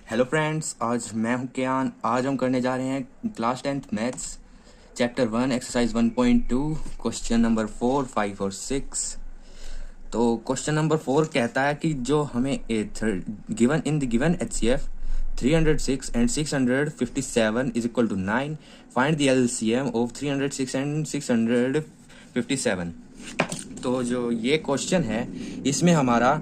Hello friends, आज मैं हूं कियान। आज हम करने जा रहे हैं class 10th maths chapter 1 exercise 1.2 question number 4, 5 और 6। तो क्वेश्चन नंबर 4 कहता है कि जो हमें given in the given HCF 306 and 657 is equal to 9, find the LCM of 306 and 657। तो जो ये क्वेश्चन है इसमें हमारा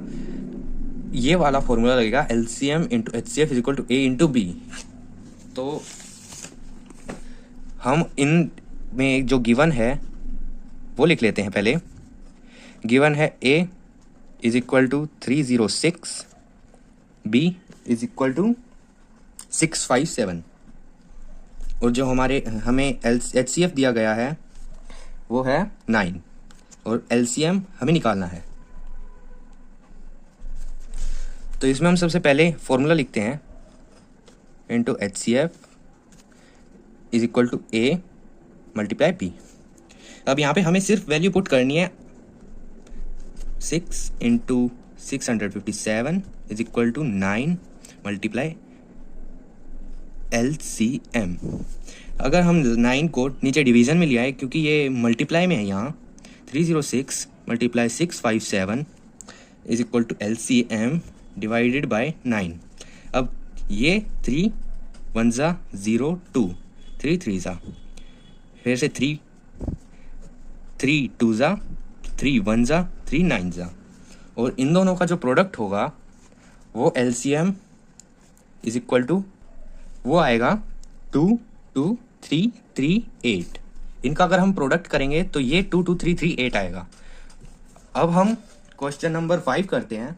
ये वाला फॉर्मूला लगेगा LCM into HCF is equal to A into B। तो हम इन में जो गिवन है वो लिख लेते हैं। पहले गिवन है A is equal to 306, B is equal to 657 और जो हमें HCF दिया गया है वो है 9 और LCM हमें निकालना है। तो इसमें हम सबसे पहले फॉर्मूला लिखते हैं into HCF is equal to A multiply B। अब यहाँ पे हमें सिर्फ वैल्यू पुट करनी है 6 into 657 is equal to 9 multiply LCM। अगर हम 9 को नीचे डिवीजन में लिया है क्योंकि ये मल्टीप्लाई में है, यहाँ 306 multiply 657 is equal to LCM divided by 9। अब ये 3 1 ज़ा 0 2 3 3 ज़ा, फिर से 3 3 2 ज़ा 3 1 ज़ा 3 9 ज़ा, और इन दोनों का जो प्रोडक्ट होगा वो LCM इज इक्वल टू वो आएगा 2 2 3 3 8। इनका अगर हम प्रोडक्ट करेंगे तो ये 2 2 3 3 8 आएगा। अब हम क्वेश्चन नंबर 5 करते हैं।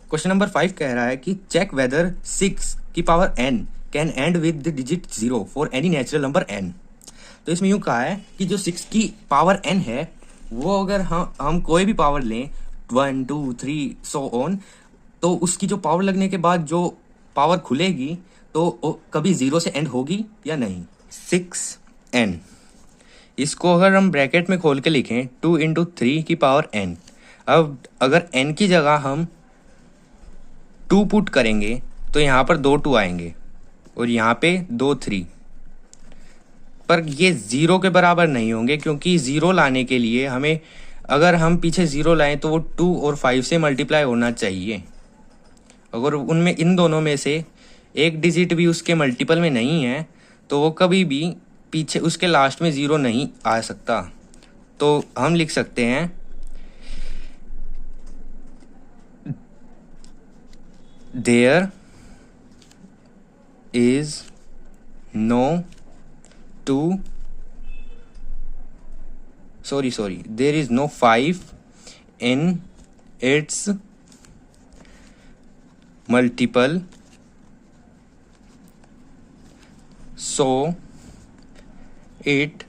क्वेश्चन नंबर 5 कह रहा है कि चेक वेदर 6 की power n can and with the digit 0 for any natural number n। तो इसमें यूं कहा है कि जो 6 की पावर n है वो अगर हम कोई भी पावर लें 1 2 3 सो ऑन, तो उसकी जो पावर लगने के बाद जो पावर खुलेगी तो कभी 0 से एंड होगी या नहीं। 6n, इसको अगर हम ब्रैकेट में खोल के लिखें 2 इंटू 3 की पावर n। अब अगर n की जगह हम 2 पुट करेंगे तो यहाँ पर 2 2 आएंगे और यहाँ पे 2 3, पर ये 0 के बराबर नहीं होंगे क्योंकि 0 लाने के लिए हमें, अगर हम पीछे 0 लाएं तो वो 2 और 5 से मल्टीप्लाई होना चाहिए। अगर उनमें इन दोनों में से एक डिजिट भी उसके मल्टीपल में नहीं है तो वो कभी भी पीछे उसके लास्ट में 0 नहीं आ सकता। तो हम लिख सकते हैं there is no there is no 5 in its multiple, so it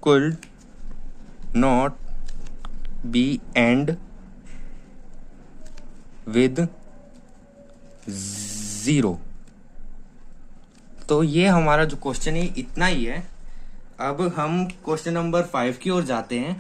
could not be and with 0। तो ये हमारा जो क्वेश्चन है इतना ही है। अब हम क्वेश्चन नंबर 5 की ओर जाते हैं।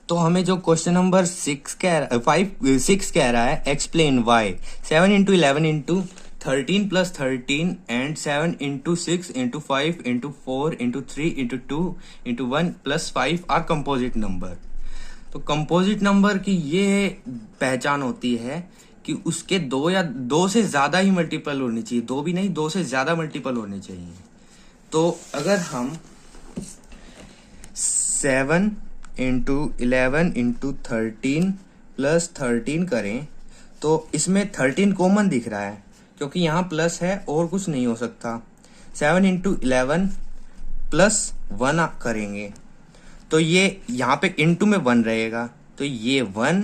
तो हमें जो क्वेश्चन नंबर 6 कह रहा है explain why 7 into 11 into 13 plus 13 and 7 into 6 into 5 into 4 into 3 into 2 into 1 plus 5 are composite number. तो कंपोजिट नंबर की ये पहचान होती है कि उसके 2 या 2 से ज्यादा ही मल्टीपल होनी चाहिए, 2 भी नहीं 2 से ज्यादा मल्टीपल होने चाहिए। तो अगर हम 7 इंटू 11 इंटू 13 प्लस 13 करें तो इसमें 13 कॉमन दिख रहा है क्योंकि यहाँ प्लस है और कुछ नहीं हो सकता। 7 इंटू 11 प्लस 1 करेंगे तो ये यहाँ पे इंटू में 1 रहेगा, तो ये 1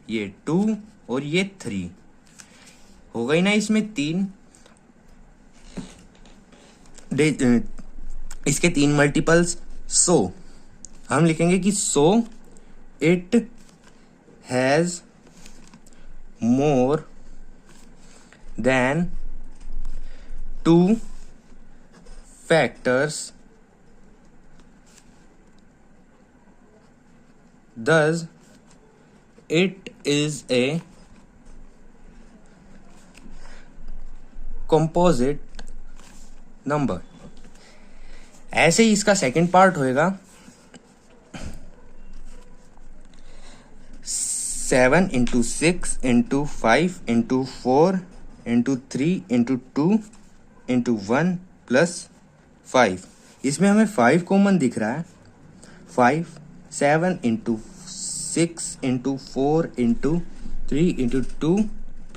ये 2 और ये 3 हो गई ना। इसमें 3 इसके 3 मल्टीपल्स। सो हम लिखेंगे कि so it has more than 2 factors, thus it is a composite number. ऐसे ही इसका सेकंड पार्ट होएगा 7 into 6 into 5 into 4 into 3 into 2 into 1 plus 5। इसमें हमें 5 कॉमन दिख रहा है। 5 7 into 6 into 4 into 3 into 2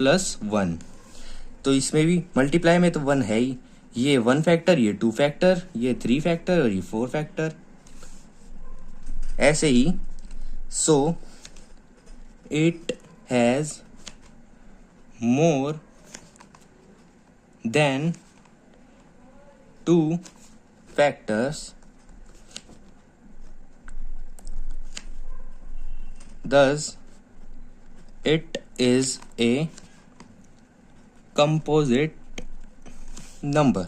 plus 1। तो इसमें भी मल्टीप्लाई में तो 1 है ही। ये 1 फैक्टर, ये 2 फैक्टर, ये 3 फैक्टर और ये 4 फैक्टर। ऐसे ही सो it has more than 2 factors, thus it is a composite number।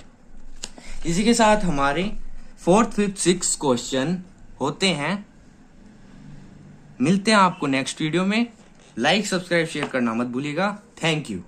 इसी के साथ हमारे 4th 5th 6th क्वेश्चन होते हैं। मिलते हैं आपको नेक्स्ट वीडियो में। लाइक सब्सक्राइब शेयर करना मत भूलिएगा। Thank you.